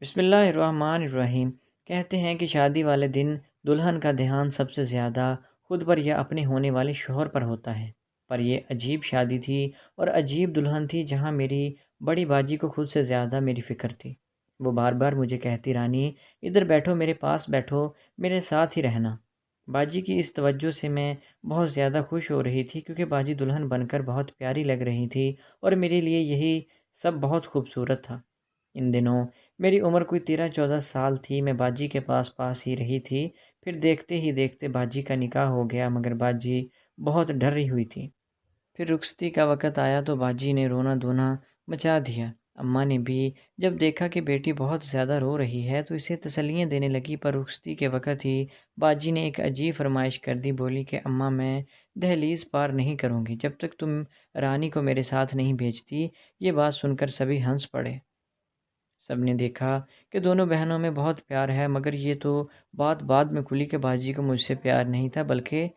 بسم اللہ الرحمن الرحیم۔ کہتے ہیں کہ شادی والے دن دلہن کا دھیان سب سے زیادہ خود پر یا اپنے ہونے والے شوہر پر ہوتا ہے، پر یہ عجیب شادی تھی اور عجیب دلہن تھی جہاں میری بڑی باجی کو خود سے زیادہ میری فکر تھی۔ وہ بار بار مجھے کہتی، رانی ادھر بیٹھو، میرے پاس بیٹھو، میرے ساتھ ہی رہنا۔ باجی کی اس توجہ سے میں بہت زیادہ خوش ہو رہی تھی کیونکہ باجی دلہن بن کر بہت پیاری لگ رہی تھی اور میرے لیے یہی سب بہت خوبصورت تھا۔ ان دنوں میری عمر کوئی 13-14 سال تھی۔ میں باجی کے پاس ہی رہی تھی۔ پھر دیکھتے ہی دیکھتے باجی کا نکاح ہو گیا، مگر باجی بہت ڈر رہی ہوئی تھی۔ پھر رخصتی کا وقت آیا تو باجی نے رونا دھونا مچا دیا۔ اماں نے بھی جب دیکھا کہ بیٹی بہت زیادہ رو رہی ہے تو اسے تسلیاں دینے لگی، پر رخصتی کے وقت ہی باجی نے ایک عجیب فرمائش کر دی۔ بولی کہ اماں میں دہلیز پار نہیں کروں گی جب تک تم رانی کو میرے ساتھ نہیں بھیجتی۔ یہ بات سن کر سبھی ہنس پڑے۔ سب نے دیکھا کہ دونوں بہنوں میں بہت پیار ہے، مگر یہ تو بات بعد میں کھلی کہ باجی کو مجھ سے پیار نہیں تھا، بلکہ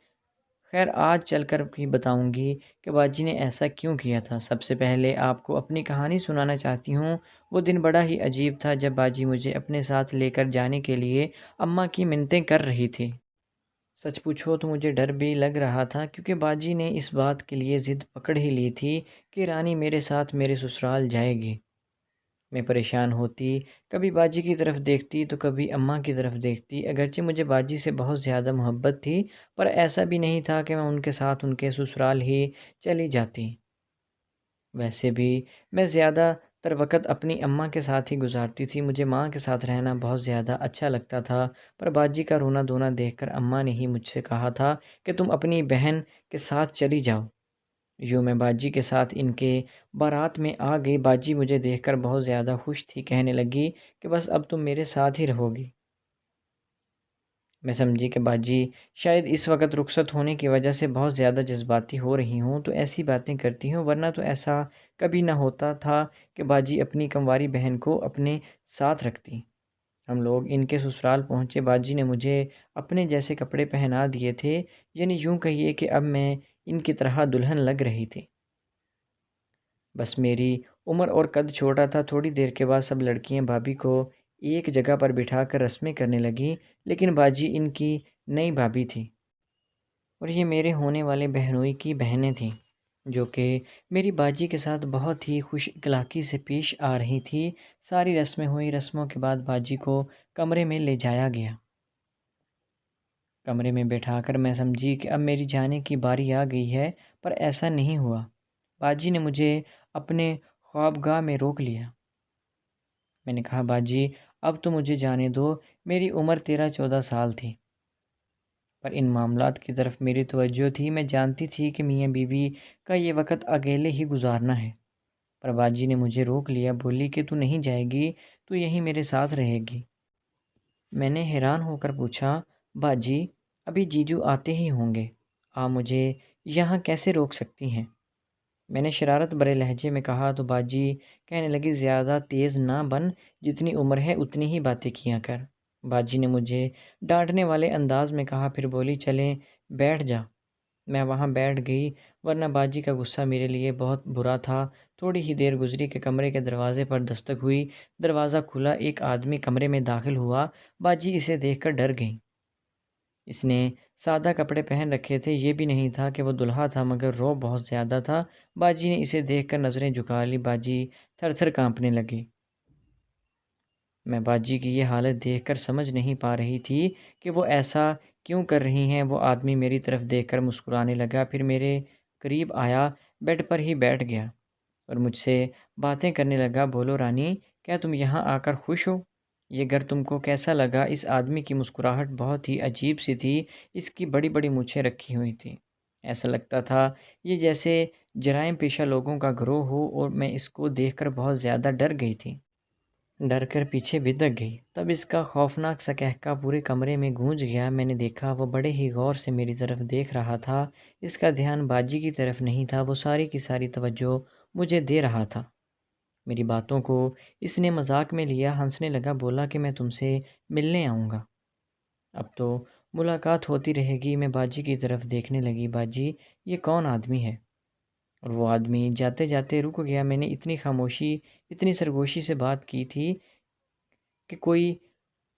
خیر آج چل کر ہی بتاؤں گی کہ باجی نے ایسا کیوں کیا تھا۔ سب سے پہلے آپ کو اپنی کہانی سنانا چاہتی ہوں۔ وہ دن بڑا ہی عجیب تھا جب باجی مجھے اپنے ساتھ لے کر جانے کے لیے اماں کی منتیں کر رہی تھی۔ سچ پوچھو تو مجھے ڈر بھی لگ رہا تھا کیونکہ باجی نے اس بات کے لیے ضد پکڑ ہی لی تھی کہ رانی میرے ساتھ میرے سسرال جائے گی۔ میں پریشان ہوتی، کبھی باجی کی طرف دیکھتی تو کبھی اماں کی طرف دیکھتی۔ اگرچہ مجھے باجی سے بہت زیادہ محبت تھی، پر ایسا بھی نہیں تھا کہ میں ان کے ساتھ ان کے سسرال ہی چلی جاتی۔ ویسے بھی میں زیادہ تر وقت اپنی اماں کے ساتھ ہی گزارتی تھی۔ مجھے ماں کے ساتھ رہنا بہت زیادہ اچھا لگتا تھا، پر باجی کا رونا دھونا دیکھ کر اماں نے ہی مجھ سے کہا تھا کہ تم اپنی بہن کے ساتھ چلی جاؤ۔ یوں میں باجی کے ساتھ ان کے بارات میں آ گئی۔ باجی مجھے دیکھ کر بہت زیادہ خوش تھی، کہنے لگی کہ بس اب تم میرے ساتھ ہی رہو گی۔ میں سمجھی کہ باجی شاید اس وقت رخصت ہونے کی وجہ سے بہت زیادہ جذباتی ہو رہی ہوں تو ایسی باتیں کرتی ہوں، ورنہ تو ایسا کبھی نہ ہوتا تھا کہ باجی اپنی کنواری بہن کو اپنے ساتھ رکھتی۔ ہم لوگ ان کے سسرال پہنچے۔ باجی نے مجھے اپنے جیسے کپڑے پہنا دیے تھے، یعنی یوں کہیے کہ اب میں ان کی طرح دلہن لگ رہی تھی۔ بس میری عمر اور قد چھوٹا تھا۔ تھوڑی دیر کے بعد سب لڑکیاں بھابھی کو ایک جگہ پر بٹھا کر رسمیں کرنے لگیں، لیکن باجی ان کی نئی بھابھی تھی اور یہ میرے ہونے والے بہنوئی کی بہنیں تھیں، جو کہ میری باجی کے ساتھ بہت ہی خوش اخلاقی سے پیش آ رہی تھی۔ ساری رسمیں ہوئی۔ رسموں کے بعد باجی کو کمرے میں لے جایا گیا۔ کمرے میں بیٹھا کر میں سمجھی کہ اب میری جانے کی باری آ گئی ہے، پر ایسا نہیں ہوا۔ باجی نے مجھے اپنے خوابگاہ میں روک لیا۔ میں نے کہا، باجی اب تو مجھے جانے دو، میری عمر 13-14 سال تھی، پر ان معاملات کی طرف میری توجہ تھی۔ میں جانتی تھی کہ میاں بیوی کا یہ وقت اکیلے ہی گزارنا ہے، پر باجی نے مجھے روک لیا۔ بولی کہ تو نہیں جائے گی، تو یہیں میرے ساتھ رہے گی۔ میں نے حیران ہو کر پوچھا، باجی ابھی جیجو آتے ہی ہوں گے، آپ مجھے یہاں کیسے روک سکتی ہیں؟ میں نے شرارت بھرے لہجے میں کہا تو باجی کہنے لگی، زیادہ تیز نہ بن، جتنی عمر ہے اتنی ہی باتیں کیا کر۔ باجی نے مجھے ڈانٹنے والے انداز میں کہا، پھر بولی، چلیں بیٹھ جا۔ میں وہاں بیٹھ گئی، ورنہ باجی کا غصہ میرے لیے بہت برا تھا۔ تھوڑی ہی دیر گزری کہ کمرے کے دروازے پر دستک ہوئی۔ دروازہ کھلا، ایک آدمی کمرے میں داخل ہوا۔ باجی اسے دیکھ کر ڈر گئیں۔ اس نے سادہ کپڑے پہن رکھے تھے، یہ بھی نہیں تھا کہ وہ دلہا تھا، مگر رعب بہت زیادہ تھا۔ باجی نے اسے دیکھ کر نظریں جھکا لی۔ باجی تھر تھر کانپنے لگی۔ میں باجی کی یہ حالت دیکھ کر سمجھ نہیں پا رہی تھی کہ وہ ایسا کیوں کر رہی ہیں۔ وہ آدمی میری طرف دیکھ کر مسکرانے لگا، پھر میرے قریب آیا، بیڈ پر ہی بیٹھ گیا اور مجھ سے باتیں کرنے لگا۔ بولو رانی، کیا تم یہاں آ کر خوش ہو؟ یہ گھر تم کو کیسا لگا؟ اس آدمی کی مسکراہٹ بہت ہی عجیب سی تھی۔ اس کی بڑی بڑی مونچھیں رکھی ہوئی تھیں، ایسا لگتا تھا یہ جیسے جرائم پیشہ لوگوں کا گروہ ہو، اور میں اس کو دیکھ کر بہت زیادہ ڈر گئی تھی۔ ڈر کر پیچھے بھدک گئی۔ تب اس کا خوفناک سا قہقہ پورے کمرے میں گونج گیا۔ میں نے دیکھا وہ بڑے ہی غور سے میری طرف دیکھ رہا تھا۔ اس کا دھیان باجی کی طرف نہیں تھا، وہ ساری کی ساری توجہ مجھے دے رہا تھا۔ میری باتوں کو اس نے مذاق میں لیا، ہنسنے لگا، بولا کہ میں تم سے ملنے آؤں گا، اب تو ملاقات ہوتی رہے گی۔ میں باجی کی طرف دیکھنے لگی، باجی یہ کون آدمی ہے؟ اور وہ آدمی جاتے جاتے رک گیا۔ میں نے اتنی خاموشی، اتنی سرگوشی سے بات کی تھی کہ کوئی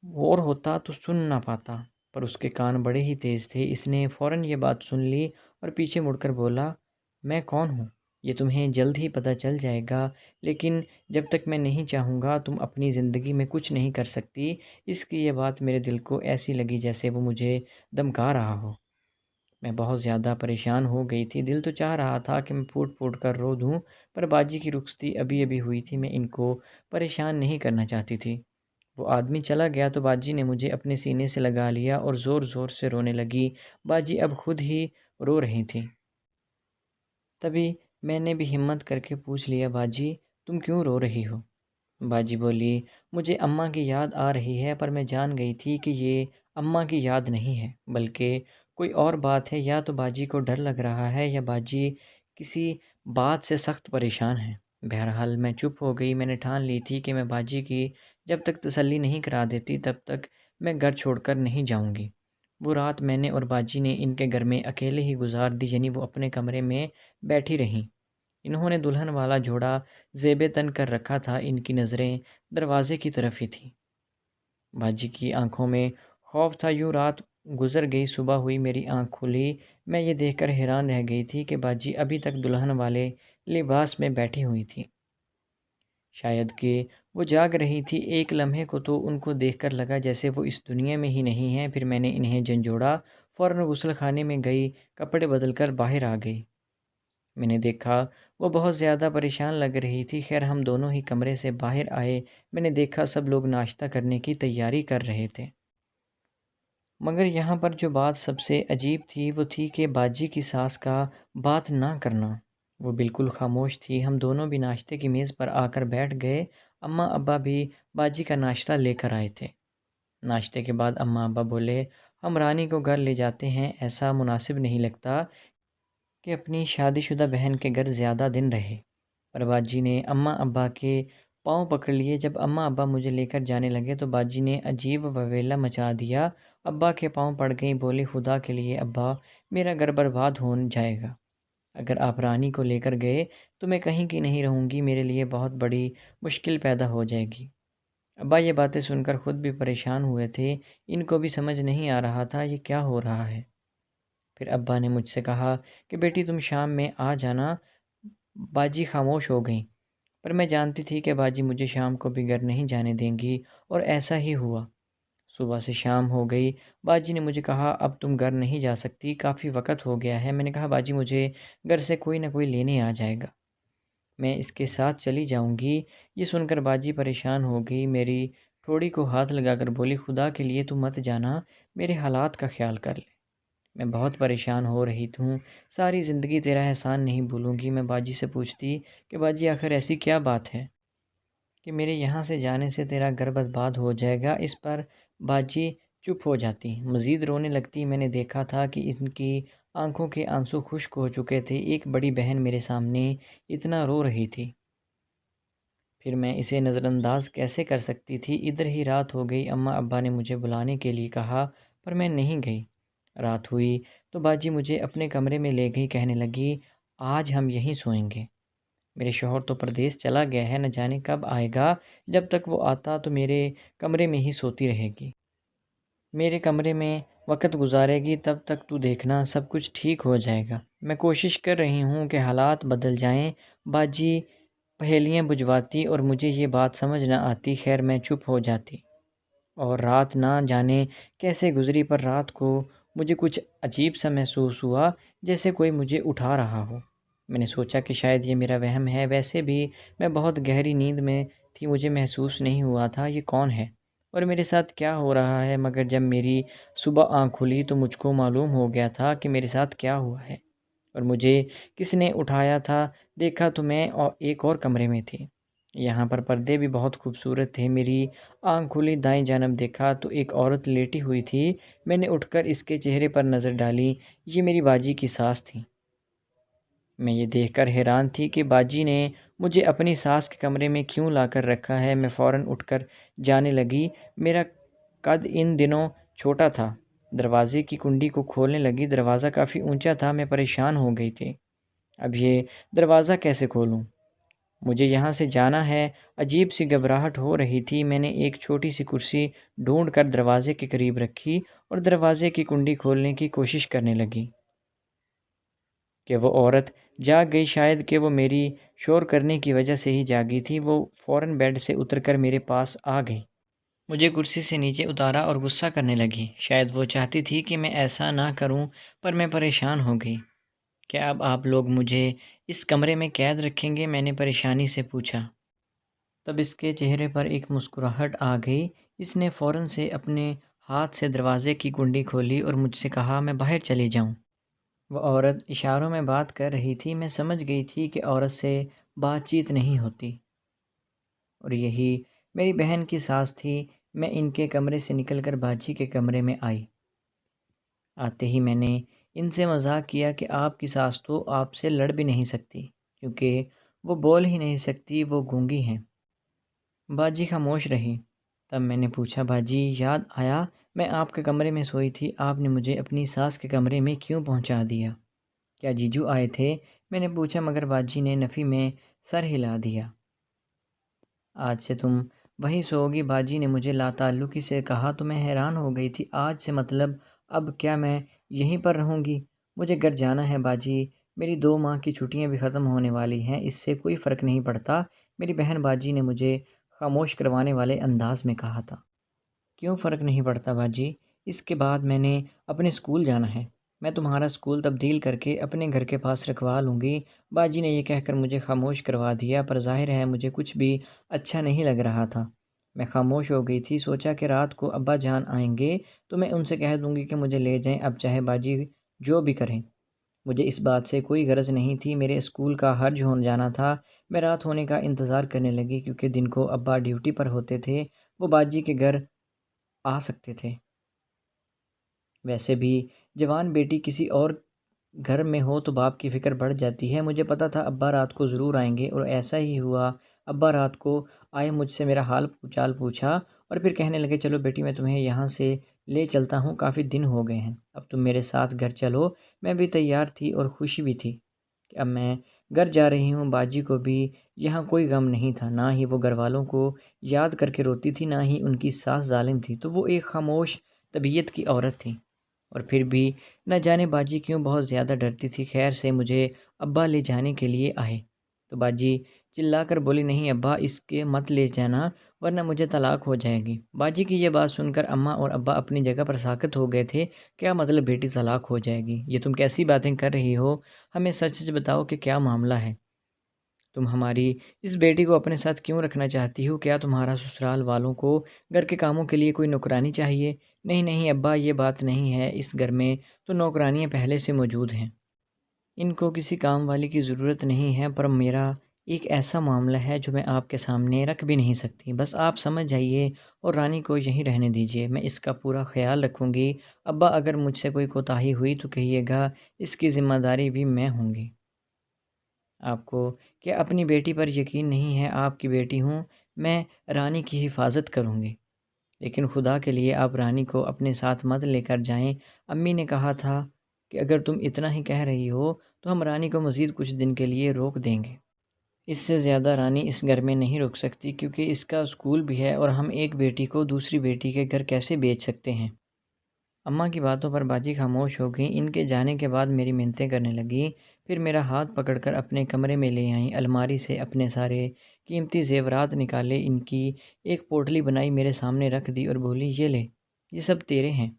اور ہوتا تو سن نہ پاتا، پر اس کے کان بڑے ہی تیز تھے۔ اس نے فوراً یہ بات سن لی اور پیچھے مڑ کر بولا، میں کون ہوں یہ تمہیں جلد ہی پتہ چل جائے گا، لیکن جب تک میں نہیں چاہوں گا تم اپنی زندگی میں کچھ نہیں کر سکتی۔ اس کی یہ بات میرے دل کو ایسی لگی جیسے وہ مجھے دمکا رہا ہو۔ میں بہت زیادہ پریشان ہو گئی تھی، دل تو چاہ رہا تھا کہ میں پھوٹ پھوٹ کر رو دوں، پر باجی کی رخصتی ابھی ابھی ہوئی تھی، میں ان کو پریشان نہیں کرنا چاہتی تھی۔ وہ آدمی چلا گیا تو باجی نے مجھے اپنے سینے سے لگا لیا اور زور زور سے رونے لگی۔ باجی اب خود ہی رو رہی تھی۔ تبھی میں نے بھی ہمت کر کے پوچھ لیا، باجی تم کیوں رو رہی ہو؟ باجی بولی، مجھے اماں کی یاد آ رہی ہے، پر میں جان گئی تھی کہ یہ اماں کی یاد نہیں ہے بلکہ کوئی اور بات ہے۔ یا تو باجی کو ڈر لگ رہا ہے یا باجی کسی بات سے سخت پریشان ہے۔ بہرحال میں چپ ہو گئی۔ میں نے ٹھان لی تھی کہ میں باجی کی جب تک تسلی نہیں کرا دیتی تب تک میں گھر چھوڑ کر نہیں جاؤں گی۔ وہ رات میں نے اور باجی نے ان کے گھر میں اکیلے ہی گزار دی، یعنی وہ اپنے کمرے میں بیٹھی رہیں۔ انہوں نے دلہن والا جوڑا زیب تن کر رکھا تھا، ان کی نظریں دروازے کی طرف ہی تھیں۔ باجی کی آنکھوں میں خوف تھا۔ یوں رات گزر گئی، صبح ہوئی، میری آنکھ کھلی۔ میں یہ دیکھ کر حیران رہ گئی تھی کہ باجی ابھی تک دلہن والے لباس میں بیٹھی ہوئی تھی، شاید کہ وہ جاگ رہی تھی۔ ایک لمحے کو تو ان کو دیکھ کر لگا جیسے وہ اس دنیا میں ہی نہیں ہیں۔ پھر میں نے انہیں جھنجھوڑا، فوراً غسل خانے میں گئی، کپڑے بدل کر باہر آ گئی۔ میں نے دیکھا وہ بہت زیادہ پریشان لگ رہی تھی۔ خیر ہم دونوں ہی کمرے سے باہر آئے۔ میں نے دیکھا سب لوگ ناشتہ کرنے کی تیاری کر رہے تھے، مگر یہاں پر جو بات سب سے عجیب تھی وہ تھی کہ باجی کی ساس کا بات نہ کرنا۔ وہ بالکل خاموش تھی۔ ہم دونوں بھی ناشتے کی میز پر آ کر بیٹھ گئے۔ اماں ابا بھی باجی کا ناشتہ لے کر آئے تھے۔ ناشتے کے بعد اماں ابا بولے، ہم رانی کو گھر لے جاتے ہیں، ایسا مناسب نہیں لگتا کہ اپنی شادی شدہ بہن کے گھر زیادہ دن رہے۔ پر باجی نے اماں ابا کے پاؤں پکڑ لیے۔ جب اماں ابا مجھے لے کر جانے لگے تو باجی نے عجیب وویلا مچا دیا۔ ابا کے پاؤں پڑ گئیں، بولی، خدا کے لیے ابا میرا گھر برباد ہو جائے گا۔ اگر آپ رانی کو لے کر گئے تو میں کہیں کی نہیں رہوں گی، میرے لیے بہت بڑی مشکل پیدا ہو جائے گی۔ ابا یہ باتیں سن کر خود بھی پریشان ہوئے تھے، ان کو بھی سمجھ نہیں آ رہا تھا یہ کیا ہو رہا ہے۔ پھر ابا نے مجھ سے کہا کہ بیٹی تم شام میں آ جانا۔ باجی خاموش ہو گئیں، پر میں جانتی تھی کہ باجی مجھے شام کو بھی گھر نہیں جانے دیں گی، اور ایسا ہی ہوا۔ صبح سے شام ہو گئی۔ باجی نے مجھے کہا اب تم گھر نہیں جا سکتی، کافی وقت ہو گیا ہے۔ میں نے کہا باجی مجھے گھر سے کوئی نہ کوئی لینے آ جائے گا، میں اس کے ساتھ چلی جاؤں گی۔ یہ سن کر باجی پریشان ہو گئی، میری ٹھوڑی کو ہاتھ لگا کر بولی، خدا کے لیے تم مت جانا، میرے حالات کا خیال کر لے، میں بہت پریشان ہو رہی ہوں، ساری زندگی تیرا احسان نہیں بھولوں گی۔ میں باجی سے پوچھتی کہ باجی آخر ایسی کیا بات ہے کہ میرے یہاں سے جانے سے تیرا گھر برباد ہو جائے گا؟ اس پر باجی چپ ہو جاتی، مزید رونے لگتی۔ میں نے دیکھا تھا کہ ان کی آنکھوں کے آنسو خشک ہو چکے تھے۔ ایک بڑی بہن میرے سامنے اتنا رو رہی تھی، پھر میں اسے نظر انداز کیسے کر سکتی تھی؟ ادھر ہی رات ہو گئی۔ اماں ابا نے مجھے بلانے کے لیے کہا، پر میں نہیں گئی۔ رات ہوئی تو باجی مجھے اپنے کمرے میں لے گئی، کہنے لگی، آج ہم یہیں سوئیں گے، میرے شوہر تو پردیس چلا گیا ہے، نہ جانے کب آئے گا، جب تک وہ آتا تو میرے کمرے میں ہی سوتی رہے گی، میرے کمرے میں وقت گزارے گی، تب تک تو دیکھنا سب کچھ ٹھیک ہو جائے گا۔ میں کوشش کر رہی ہوں کہ حالات بدل جائیں۔ باجی پہیلیاں بجھواتی اور مجھے یہ بات سمجھ نہ آتی۔ خیر میں چپ ہو جاتی اور رات نہ جانے کیسے گزری، پر رات کو مجھے کچھ عجیب سا محسوس ہوا، جیسے کوئی مجھے اٹھا رہا ہو۔ میں نے سوچا کہ شاید یہ میرا وہم ہے، ویسے بھی میں بہت گہری نیند میں تھی، مجھے محسوس نہیں ہوا تھا یہ کون ہے اور میرے ساتھ کیا ہو رہا ہے۔ مگر جب میری صبح آنکھ کھلی تو مجھ کو معلوم ہو گیا تھا کہ میرے ساتھ کیا ہوا ہے اور مجھے کس نے اٹھایا تھا۔ دیکھا تو میں ایک اور کمرے میں تھی، یہاں پر پردے بھی بہت خوبصورت تھے۔ میری آنکھ کھلی، دائیں جانب دیکھا تو ایک عورت لیٹی ہوئی تھی۔ میں نے اٹھ کر اس کے چہرے پر نظر ڈالی، یہ میری باجی کی ساس تھی۔ میں یہ دیکھ کر حیران تھی کہ باجی نے مجھے اپنی ساس کے کمرے میں کیوں لا کر رکھا ہے۔ میں فوراً اٹھ کر جانے لگی۔ میرا قد ان دنوں چھوٹا تھا، دروازے کی کنڈی کو کھولنے لگی، دروازہ کافی اونچا تھا، میں پریشان ہو گئی تھی، اب یہ دروازہ کیسے کھولوں؟ مجھے یہاں سے جانا ہے۔ عجیب سی گھبراہٹ ہو رہی تھی۔ میں نے ایک چھوٹی سی کرسی ڈھونڈ کر دروازے کے قریب رکھی اور دروازے کی کنڈی کھولنے کی کوشش کرنے لگی کہ وہ عورت جاگ گئی۔ شاید کہ وہ میری شور کرنے کی وجہ سے ہی جاگی تھی۔ وہ فوراً بیڈ سے اتر کر میرے پاس آ گئی، مجھے کرسی سے نیچے اتارا اور غصہ کرنے لگی۔ شاید وہ چاہتی تھی کہ میں ایسا نہ کروں، پر میں پریشان ہو گئی۔ کیا اب آپ لوگ مجھے اس کمرے میں قید رکھیں گے؟ میں نے پریشانی سے پوچھا۔ تب اس کے چہرے پر ایک مسکراہٹ آ گئی۔ اس نے فوراً سے اپنے ہاتھ سے دروازے کی کنڈی کھولی اور مجھ سے کہا میں باہر چلی جاؤں۔ وہ عورت اشاروں میں بات کر رہی تھی۔ میں سمجھ گئی تھی کہ عورت سے بات چیت نہیں ہوتی، اور یہی میری بہن کی ساز تھی۔ میں ان کے کمرے سے نکل کر باجی کے کمرے میں آئی۔ آتے ہی میں نے ان سے مذاق کیا کہ آپ کی ساس تو آپ سے لڑ بھی نہیں سکتی، کیونکہ وہ بول ہی نہیں سکتی، وہ گونگی ہیں۔ باجی خاموش رہی۔ تب میں نے پوچھا باجی یاد آیا میں آپ کے کمرے میں سوئی تھی، آپ نے مجھے اپنی ساس کے کمرے میں کیوں پہنچا دیا؟ کیا جیجو آئے تھے؟ میں نے پوچھا، مگر باجی نے نفی میں سر ہلا دیا۔ آج سے تم وہیں سو گی، باجی نے مجھے لاتعلقی سے کہا تو میں حیران ہو گئی تھی۔ آج سے مطلب اب کیا میں یہیں پر رہوں گی؟ مجھے گھر جانا ہے باجی، میری 2 ماہ کی چھٹیاں بھی ختم ہونے والی ہیں، اس سے کوئی فرق نہیں پڑتا، میری بہن باجی نے مجھے خاموش کروانے والے انداز میں کہا تھا۔ کیوں فرق نہیں پڑتا باجی؟ اس کے بعد میں نے اپنے اسکول جانا ہے، میں تمہارا اسکول تبدیل کر کے اپنے گھر کے پاس رکھوا لوں گی۔ باجی نے یہ کہہ کر مجھے خاموش کروا دیا، پر ظاہر ہے مجھے کچھ بھی اچھا نہیں لگ رہا تھا۔ میں خاموش ہو گئی تھی۔ سوچا کہ رات کو ابا جان آئیں گے تو میں ان سے کہہ دوں گی کہ مجھے لے جائیں، اب چاہے باجی جو بھی کریں۔ مجھے اس بات سے کوئی غرض نہیں تھی، میرے اسکول کا حرج ہو جانا تھا۔ میں رات ہونے کا انتظار کرنے لگی، کیونکہ دن کو ابا ڈیوٹی پر ہوتے تھے، وہ باجی کے گھر آ سکتے تھے۔ ویسے بھی جوان بیٹی کسی اور گھر میں ہو تو باپ کی فکر بڑھ جاتی ہے۔ مجھے پتہ تھا ابا رات کو ضرور آئیں گے، اور ایسا ہی ہوا۔ ابا رات کو آئے، مجھ سے میرا حال چال پوچھا اور پھر کہنے لگے چلو بیٹی میں تمہیں یہاں سے لے چلتا ہوں، کافی دن ہو گئے ہیں، اب تم میرے ساتھ گھر چلو۔ میں بھی تیار تھی اور خوشی بھی تھی کہ اب میں گھر جا رہی ہوں۔ باجی کو بھی یہاں کوئی غم نہیں تھا، نہ ہی وہ گھر والوں کو یاد کر کے روتی تھی، نہ ہی ان کی ساس ظالم تھی، تو وہ ایک خاموش طبیعت کی عورت تھی۔ اور پھر بھی نہ جانے باجی کیوں بہت زیادہ ڈرتی تھی۔ خیر سے مجھے ابا لے جانے کے لیے آئے تو باجی چلا کر بولی نہیں ابا اس کے مت لے جانا، ورنہ مجھے طلاق ہو جائے گی۔ باجی کی یہ بات سن کر اماں اور ابا اپنی جگہ پر ساکت ہو گئے تھے۔ کیا مطلب بیٹی طلاق ہو جائے گی؟ یہ تم کیسی باتیں کر رہی ہو؟ ہمیں سچ سچ بتاؤ کہ کیا معاملہ ہے؟ تم ہماری اس بیٹی کو اپنے ساتھ کیوں رکھنا چاہتی ہو؟ کیا تمہارا سسرال والوں کو گھر کے کاموں کے لیے کوئی نوکرانی چاہیے؟ نہیں نہیں ابا یہ بات نہیں ہے، اس گھر میں تو نوکرانیاں پہلے سے موجود ہیں، ان کو کسی کام والی کی ضرورت نہیں ہے، پر میرا ایک ایسا معاملہ ہے جو میں آپ کے سامنے رکھ بھی نہیں سکتی، بس آپ سمجھ جائیے اور رانی کو یہیں رہنے دیجیے، میں اس کا پورا خیال رکھوں گی۔ ابا اگر مجھ سے کوئی کوتاہی ہوئی تو کہیے گا، اس کی ذمہ داری بھی میں ہوں گی۔ آپ کو کیا اپنی بیٹی پر یقین نہیں ہے؟ آپ کی بیٹی ہوں میں، رانی کی حفاظت کروں گی، لیکن خدا کے لیے آپ رانی کو اپنے ساتھ مت لے کر جائیں۔ امی نے کہا تھا کہ اگر تم اتنا ہی کہہ رہی ہو تو ہم رانی کو مزید کچھ دن کے لیے روک دیں گے، اس سے زیادہ رانی اس گھر میں نہیں رک سکتی، کیونکہ اس کا اسکول بھی ہے، اور ہم ایک بیٹی کو دوسری بیٹی کے گھر کیسے بیچ سکتے ہیں؟ اماں کی باتوں پر باجی خاموش ہو گئیں۔ ان کے جانے کے بعد میری منتیں کرنے لگیں، پھر میرا ہاتھ پکڑ کر اپنے کمرے میں لے آئیں، الماری سے اپنے سارے قیمتی زیورات نکالے، ان کی ایک پوٹلی بنائی، میرے سامنے رکھ دی اور بولی یہ لے، یہ سب تیرے ہیں،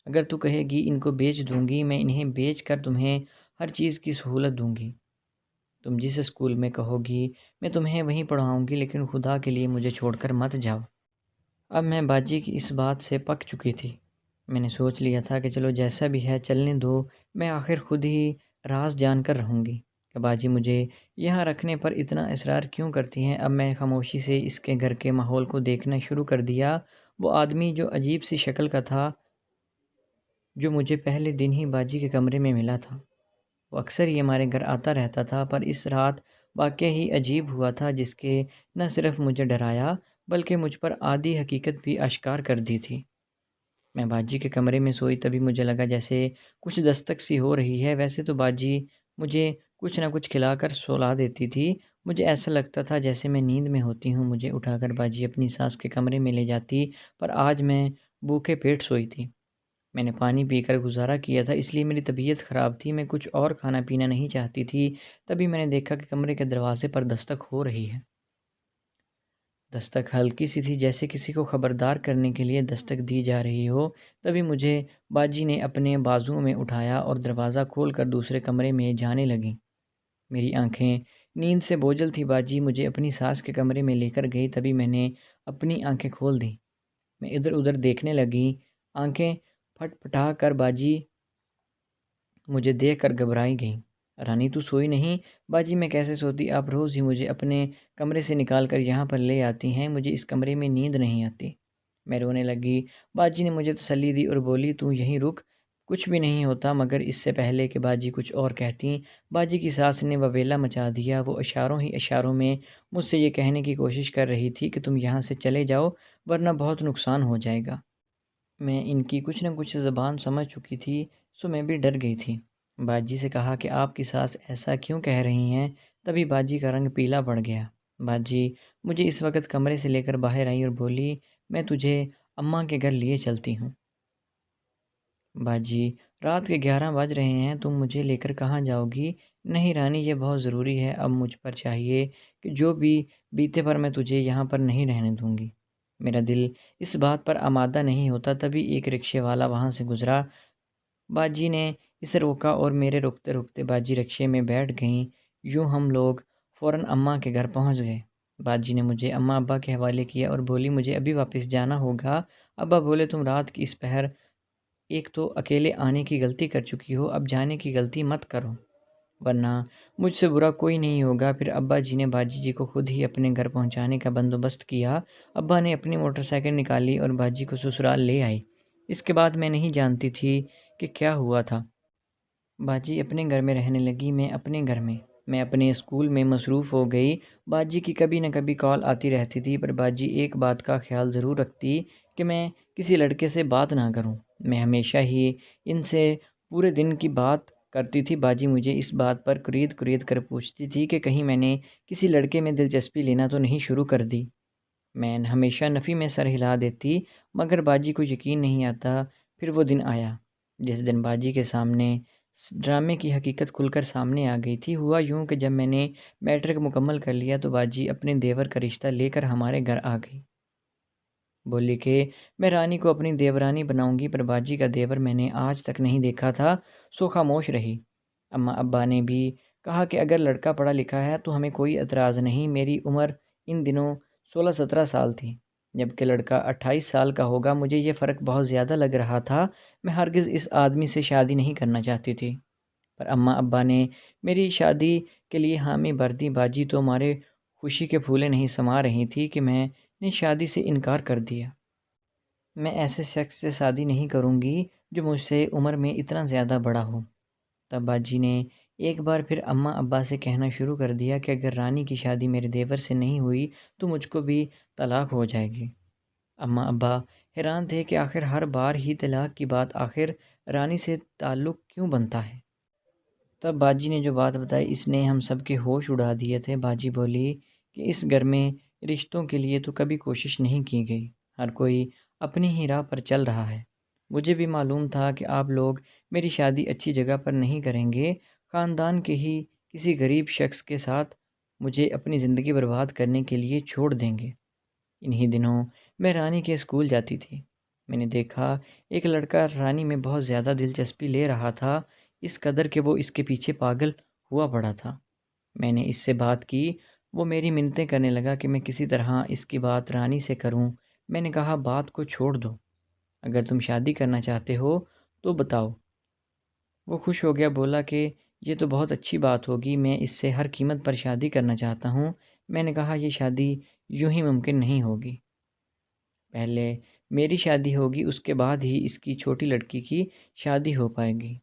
اگر تو کہے گی ان کو بیچ دوں گی، میں انہیں بیچ کر تمہیں ہر چیز کی سہولت دوں گی، تم جس اسکول میں کہو گی میں تمہیں وہیں پڑھاؤں گی، لیکن خدا کے لیے مجھے چھوڑ کر مت جاؤ۔ اب میں باجی کی اس بات سے پک چکی تھی۔ میں نے سوچ لیا تھا کہ چلو جیسا بھی ہے چلنے دو، میں آخر خود ہی راز جان کر رہوں گی کہ باجی مجھے یہاں رکھنے پر اتنا اصرار کیوں کرتی ہیں۔ اب میں خاموشی سے اس کے گھر کے ماحول کو دیکھنا شروع کر دیا۔ وہ آدمی جو عجیب سی شکل کا تھا، جو مجھے پہلے دن ہی باجی کے کمرے میں ملا تھا، وہ اکثر ہی ہمارے گھر آتا رہتا تھا، پر اس رات واقعہ ہی عجیب ہوا تھا، جس کے نہ صرف مجھے ڈرایا بلکہ مجھ پر آدھی حقیقت بھی اشکار کر دی تھی۔ میں باجی کے کمرے میں سوئی، تبھی مجھے لگا جیسے کچھ دستک سی ہو رہی ہے۔ ویسے تو باجی مجھے کچھ نہ کچھ کھلا کر سلا دیتی تھی، مجھے ایسا لگتا تھا جیسے میں نیند میں ہوتی ہوں۔ مجھے اٹھا کر باجی اپنی ساس کے کمرے میں لے جاتی، پر آج میں بھوکے پیٹ سوئی تھی۔ میں نے پانی پی کر گزارا کیا تھا، اس لیے میری طبیعت خراب تھی۔ میں کچھ اور کھانا پینا نہیں چاہتی تھی۔ تبھی میں نے دیکھا کہ کمرے کے دروازے پر دستک ہو رہی ہے۔ دستک ہلکی سی تھی، جیسے کسی کو خبردار کرنے کے لیے دستک دی جا رہی ہو۔ تبھی مجھے باجی نے اپنے بازوؤں میں اٹھایا اور دروازہ کھول کر دوسرے کمرے میں جانے لگیں۔ میری آنکھیں نیند سے بوجھل تھی۔ باجی مجھے اپنی ساس کے کمرے میں لے کر گئی، تبھی میں نے اپنی آنکھیں کھول دیں۔ میں ادھر ادھر دیکھنے لگی، آنکھیں پھٹ پھٹا کر باجی مجھے دیکھ کر گھبرائی گئیں۔ رانی تو سوئی نہیں؟ باجی میں کیسے سوتی، آپ روز ہی مجھے اپنے کمرے سے نکال کر یہاں پر لے آتی ہیں، مجھے اس کمرے میں نیند نہیں آتی۔ میں رونے لگی۔ باجی نے مجھے تسلی دی اور بولی تو یہیں رک، کچھ بھی نہیں ہوتا۔ مگر اس سے پہلے کہ باجی کچھ اور کہتیں، باجی کی ساس نے وویلا مچا دیا۔ وہ اشاروں ہی اشاروں میں مجھ سے یہ کہنے کی کوشش کر رہی تھی کہ تم یہاں سے چلے جاؤ ورنہ بہت نقصان ہو جائے گا۔ میں ان کی کچھ نہ کچھ زبان سمجھ چکی تھی، سو میں بھی ڈر گئی تھی۔ باجی سے کہا کہ آپ کی ساس ایسا کیوں کہہ رہی ہیں؟ تبھی باجی کا رنگ پیلا پڑ گیا۔ باجی مجھے اس وقت کمرے سے لے کر باہر آئی اور بولی میں تجھے اماں کے گھر لیے چلتی ہوں۔ باجی رات کے 11 بج رہے ہیں، تم مجھے لے کر کہاں جاؤ گی؟ نہیں رانی، یہ بہت ضروری ہے، اب مجھ پر چاہیے کہ جو بھی بیتے پر میں تجھے یہاں پر نہیں رہنے دوں گی۔ میرا دل اس بات پر آمادہ نہیں ہوتا، تبھی ایک رکشے والا وہاں سے گزرا۔ باجی نے اسے روکا اور میرے رکتے رکتے باجی رکشے میں بیٹھ گئیں۔ یوں ہم لوگ فوراً اماں کے گھر پہنچ گئے۔ باجی نے مجھے اماں ابا کے حوالے کیا اور بولی مجھے ابھی واپس جانا ہوگا۔ ابا بولے تم رات کی اس پہر ایک تو اکیلے آنے کی غلطی کر چکی ہو، اب جانے کی غلطی مت کرو ورنہ مجھ سے برا کوئی نہیں ہوگا۔ پھر ابا جی نے باجی جی کو خود ہی اپنے گھر پہنچانے کا بندوبست کیا۔ ابا نے اپنی موٹر سائیکل نکالی اور باجی کو سسرال لے آئی۔ اس کے بعد میں نہیں جانتی تھی کہ کیا ہوا تھا۔ باجی اپنے گھر میں رہنے لگی، میں اپنے گھر میں۔ میں اپنے اسکول میں مصروف ہو گئی۔ باجی کی کبھی نہ کبھی کال آتی رہتی تھی، پر باجی ایک بات کا خیال ضرور رکھتی کہ میں کسی لڑکے سے بات نہ کروں۔ میں ہمیشہ ہی ان سے پورے دن کی بات کرتی تھی۔ باجی مجھے اس بات پر کرید کرید کر پوچھتی تھی کہ کہیں میں نے کسی لڑکے میں دلچسپی لینا تو نہیں شروع کر دی۔ میں ہمیشہ نفی میں سر ہلا دیتی، مگر باجی کو یقین نہیں آتا۔ پھر وہ دن آیا جس دن باجی کے سامنے ڈرامے کی حقیقت کھل کر سامنے آ گئی تھی۔ ہوا یوں کہ جب میں نے میٹرک مکمل کر لیا تو باجی اپنے دیور کا رشتہ لے کر ہمارے گھر آ گئی۔ بولی کہ میں رانی کو اپنی دیورانی بناؤں گی، پر باجی کا دیور میں نے آج تک نہیں دیکھا تھا، سو خاموش رہی۔ اماں ابا نے بھی کہا کہ اگر لڑکا پڑھا لکھا ہے تو ہمیں کوئی اعتراض نہیں۔ میری عمر ان دنوں 16-17 سال تھی، جبکہ لڑکا 28 سال کا ہوگا۔ مجھے یہ فرق بہت زیادہ لگ رہا تھا۔ میں ہرگز اس آدمی سے شادی نہیں کرنا چاہتی تھی، پر اماں ابا نے میری شادی کے لیے حامی بھر دی۔ باجی تو ہمارے خوشی کے پھولے نہیں سما رہی تھی کہ میں نے شادی سے انکار کر دیا۔ میں ایسے شخص سے شادی نہیں کروں گی جو مجھ سے عمر میں اتنا زیادہ بڑا ہو۔ تب باجی نے ایک بار پھر اماں ابا سے کہنا شروع کر دیا کہ اگر رانی کی شادی میرے دیور سے نہیں ہوئی تو مجھ کو بھی طلاق ہو جائے گی۔ اماں ابا حیران تھے کہ آخر ہر بار ہی طلاق کی بات آخر رانی سے تعلق کیوں بنتا ہے۔ تب باجی نے جو بات بتائی اس نے ہم سب کے ہوش اڑا دیے تھے۔ باجی بولی کہ اس گھر میں رشتوں کے لیے تو کبھی کوشش نہیں کی گئی، ہر کوئی اپنی ہی راہ پر چل رہا ہے۔ مجھے بھی معلوم تھا کہ آپ لوگ میری شادی اچھی جگہ پر نہیں کریں گے، خاندان کے ہی کسی غریب شخص کے ساتھ مجھے اپنی زندگی برباد کرنے کے لیے چھوڑ دیں گے۔ انہی دنوں میں رانی کے اسکول جاتی تھی۔ میں نے دیکھا ایک لڑکا رانی میں بہت زیادہ دلچسپی لے رہا تھا، اس قدر کہ وہ اس کے پیچھے پاگل ہوا پڑا تھا۔ میں نے اس سے بات کی، وہ میری منتیں کرنے لگا کہ میں کسی طرح اس کی بات رانی سے کروں۔ میں نے کہا بات کو چھوڑ دو، اگر تم شادی کرنا چاہتے ہو تو بتاؤ۔ وہ خوش ہو گیا، بولا کہ یہ تو بہت اچھی بات ہوگی، میں اس سے ہر قیمت پر شادی کرنا چاہتا ہوں۔ میں نے کہا یہ شادی یوں ہی ممکن نہیں ہوگی، پہلے میری شادی ہوگی، اس کے بعد ہی اس کی چھوٹی لڑکی کی شادی ہو پائے گی،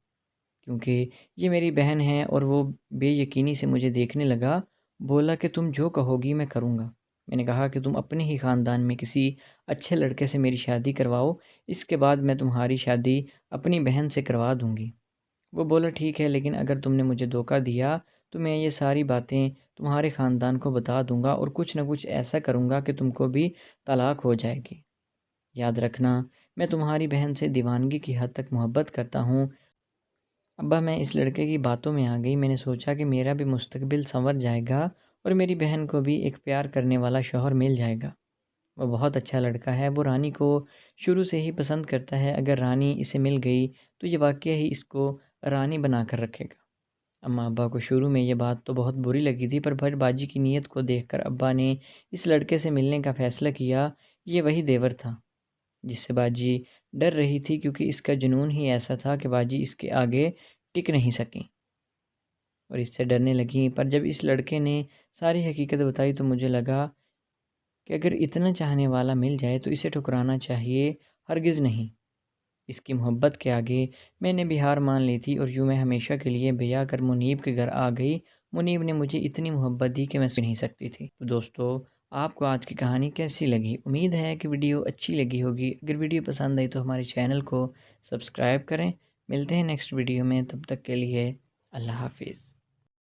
کیونکہ یہ میری بہن ہے۔ اور وہ بے یقینی سے مجھے دیکھنے لگا، بولا کہ تم جو کہو گی میں کروں گا۔ میں نے کہا کہ تم اپنے ہی خاندان میں کسی اچھے لڑکے سے میری شادی کرواؤ، اس کے بعد میں تمہاری شادی اپنی بہن سے کروا دوں گی۔ وہ بولا ٹھیک ہے، لیکن اگر تم نے مجھے دھوکہ دیا تو میں یہ ساری باتیں تمہارے خاندان کو بتا دوں گا اور کچھ نہ کچھ ایسا کروں گا کہ تم کو بھی طلاق ہو جائے گی۔ یاد رکھنا، میں تمہاری بہن سے دیوانگی کی حد تک محبت کرتا ہوں۔ ابا میں اس لڑکے کی باتوں میں آ گئی، میں نے سوچا کہ میرا بھی مستقبل سنور جائے گا اور میری بہن کو بھی ایک پیار کرنے والا شوہر مل جائے گا۔ وہ بہت اچھا لڑکا ہے، وہ رانی کو شروع سے ہی پسند کرتا ہے، اگر رانی اسے مل گئی تو یہ واقعہ ہی اس کو رانی بنا کر رکھے گا۔ اماں ابا کو شروع میں یہ بات تو بہت بری لگی تھی، پر پھر باجی کی نیت کو دیکھ کر ابا نے اس لڑکے سے ملنے کا فیصلہ کیا۔ یہ وہی دیور تھا جس سے باجی ڈر رہی تھی، کیونکہ اس کا جنون ہی ایسا تھا کہ باجی اس کے آگے ٹک نہیں سکیں اور اس سے ڈرنے لگیں۔ پر جب اس لڑکے نے ساری حقیقت بتائی تو مجھے لگا کہ اگر اتنا چاہنے والا مل جائے تو اسے ٹھکرانا چاہیے، ہرگز نہیں۔ اس کی محبت کے آگے میں نے بھی ہار مان لی تھی اور یوں میں ہمیشہ کے لیے بیاہ کر منیب کے گھر آ گئی۔ منیب نے مجھے اتنی محبت دی کہ میں سن نہیں سکتی تھی۔ تو دوستو، آپ کو آج کی کہانی کیسی لگی؟ امید ہے کہ ویڈیو اچھی لگی ہوگی۔ اگر ویڈیو پسند آئی تو ہمارے چینل کو سبسکرائب کریں۔ ملتے ہیں نیکسٹ ویڈیو میں، تب تک کے لیے اللہ حافظ۔